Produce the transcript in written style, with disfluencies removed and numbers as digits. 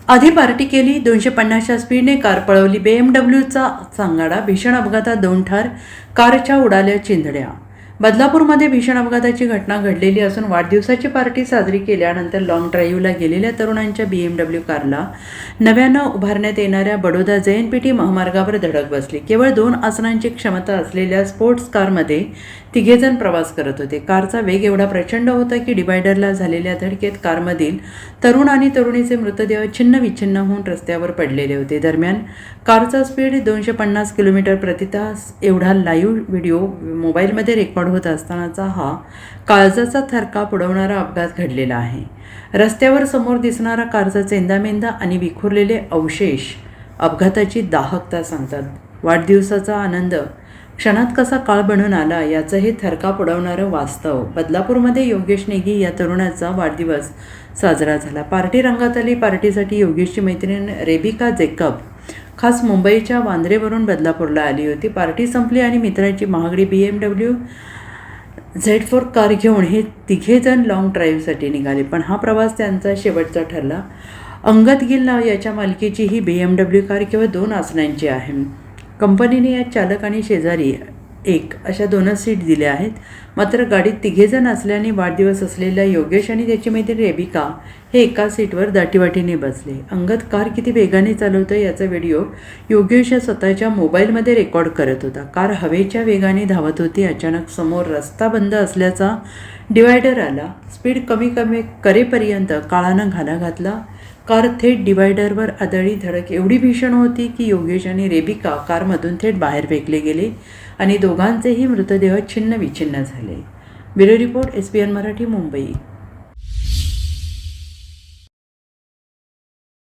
आधी पार्टी केली, 250च्या स्पीडने कार पळवली. BMWचा सांगाडा, भीषण अपघातात 2 ठार, कारच्या उडाल्या चिंधड्या. बदलापूरमध्ये भीषण अपघाताची घटना घडलेली असून वाढदिवसाची पार्टी साजरी केल्यानंतर लाँग ड्राईव्हला गेलेल्या तरुणांच्या BMW कारला नव्यानं उभारण्यात येणाऱ्या बडोदा JNPT महामार्गावर धडक बसली. केवळ 2 आसनांची क्षमता असलेल्या स्पोर्ट्स कारमध्ये तिघेजण प्रवास करत होते. कारचा वेग एवढा प्रचंड होता की डिवायडरला झालेल्या धडकेत कारमधील तरुण आणि तरुणीचे मृतदेह छिन्नविच्छिन्न होऊन रस्त्यावर पडलेले होते. दरम्यान कारचा स्पीड 250 किलोमीटर प्रति तास एवढा लाईव्ह व्हिडिओ मोबाईलमध्ये रेकॉर्ड होत असतानाचा हा काळजाचा थरकाप उडवणारा अपघात घडलेला आहे. रस्त्यावर समोर दिसणारा कारचा चेंदामेंदा आणि विखुरलेले अवशेष अपघाताची दाहकता सांगतात. वाढदिवसाचा आनंद क्षणात कसा काळ बनून आला याचं हे थरकाप उडवणारं वास्तव. बदलापूरमध्ये योगेश नेगी या तरुणाचा वाढदिवस साजरा झाला. पार्टी रंगात आली. पार्टीसाठी योगेशची मैत्रीण रेबिका जेकब खास मुंबईच्या वांद्रेवरून बदलापूरला आली होती. पार्टी संपली आणि मित्राची महागडी BMW Z4 कार घेऊन हे तिघेजण लाँग ड्राईव्हसाठी निघाले. पण हा प्रवास त्यांचा शेवटचा ठरला. अंगद गिल याच्या मालकीची ही BMW कार केवळ 2 आसनांची आहे. कंपनीने या चालक आणि शेजारी एक अशा 2च सीट दिल्या आहेत. मात्र गाडीत तिघेजण असल्याने वाढदिवस असलेल्या योगेश आणि त्याची मैत्रीण रेबिका हे एका सीटवर दाटीवाटीने बसले. अंगद कार किती वेगाने चालवतं याचा व्हिडिओ योगेश स्वतःच्या मोबाईलमध्ये रेकॉर्ड करत होता. कार हवेच्या वेगाने धावत होती. अचानक समोर रस्ता बंद असल्याचा डिवायडर आला. स्पीड कमी करेपर्यंत काळानं घाला घातला. कार थेट डिवायडरवर आदळली. धडक एवढी भीषण होती की योगेश आणि रेबिका कारमधून थेट बाहेर फेकले गेले आणि दोघांचेही मृतदेह छिन्न विच्छिन्न झाले. Bureau report, SBN Marathi, Mumbai.